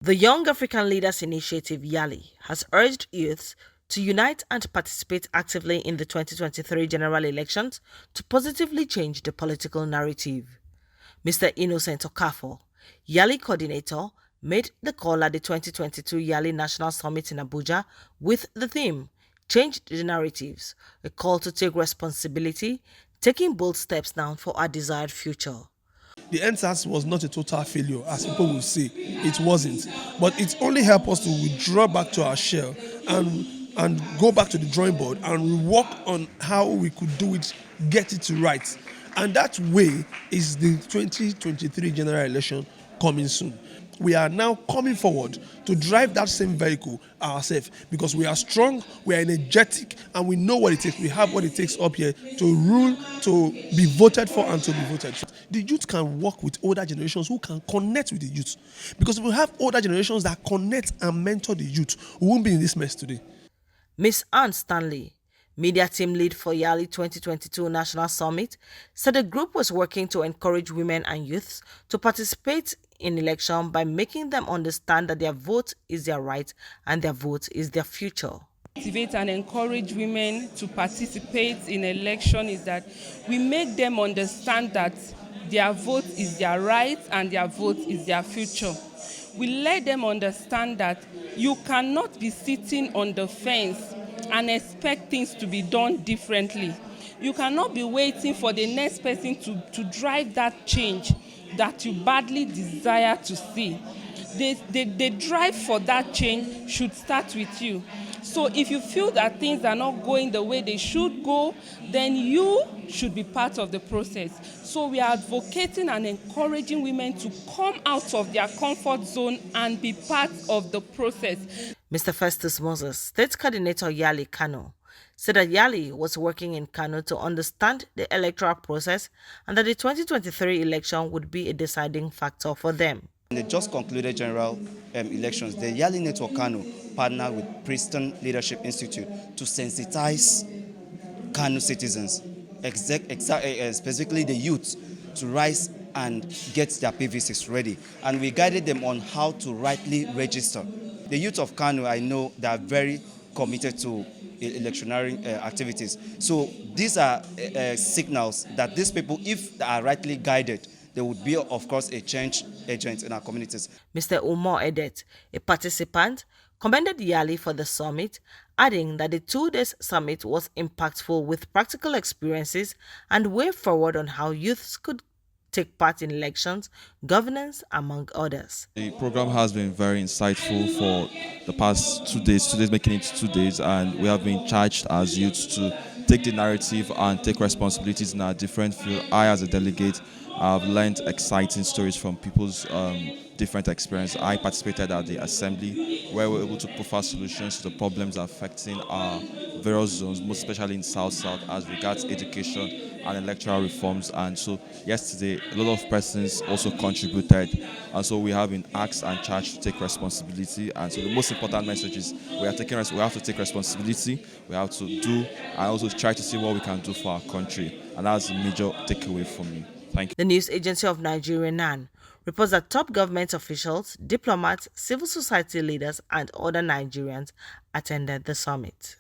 The Young African Leaders Initiative YALI has urged youths to unite and participate actively in the 2023 general elections to positively change the political narrative. Mr. Innocent Okafor, YALI coordinator, made the call at the 2022 YALI National Summit in Abuja with the theme Change the Narratives, a call to take responsibility, taking bold steps now for our desired future. The NSAS was not a total failure, as people will say. It wasn't. But it only helped us to withdraw back to our shell and go back to the drawing board and work on how we could do it, get it right. And that way is the 2023 general election coming soon. We are now coming forward to drive that same vehicle ourselves because we are strong, we are energetic, and we know what it takes. We have what it takes up here to rule, to be voted for, and to be voted. The youth can work with older generations who can connect with the youth. Because if we have older generations that connect and mentor the youth, we won't be in this mess today. Ms. Anne Stanley, media team lead for YALI 2022 National Summit, said the group was working to encourage women and youths to participate in election by making them understand that their vote is their right and their vote is their future. Motivate and encourage women to participate in election is that we make them understand that their vote is their right and their vote is their future. We let them understand that you cannot be sitting on the fence and expect things to be done differently. You cannot be waiting for the next person to drive that change that you badly desire to see. The drive for that change should start with you. So if you feel that things are not going the way they should go, then you should be part of the process. So we are advocating and encouraging women to come out of their comfort zone and be part of the process. Mr. Festus Moses, State Coordinator YALI Kano, said that YALI was working in Kano to understand the electoral process and that the 2023 election would be a deciding factor for them. In the just concluded general elections, the YALI Network Kano partnered with Princeton Leadership Institute to sensitize Kano citizens, specifically the youth, to rise and get their PVCs ready. And we guided them on how to rightly register. The youth of Kano, I know, they are very committed to electioneering activities. So these are signals that these people, if they are rightly guided, there would be, of course, a change agent in our communities. Mr. Umar Edet, a participant, commended YALI for the summit, adding that the 2-day summit was impactful with practical experiences and way forward on how youths could take part in elections, governance, among others. The program has been very insightful for the past 2 days, making it 2 days, and we have been charged as youths to take the narrative and take responsibilities in our different fields. I, as a delegate, I've learned exciting stories from people's different experience. I participated at the assembly where we were able to provide solutions to the problems affecting our various zones, most especially in South as regards education and electoral reforms. And so yesterday, a lot of persons also contributed. And so we have been asked and charged to take responsibility. And so the most important message is we have to take responsibility, we have to do, and also try to see what we can do for our country. And that's the major takeaway for me. Thank you. The news agency of Nigeria, NAN, reports that top government officials, diplomats, civil society leaders, and other Nigerians attended the summit.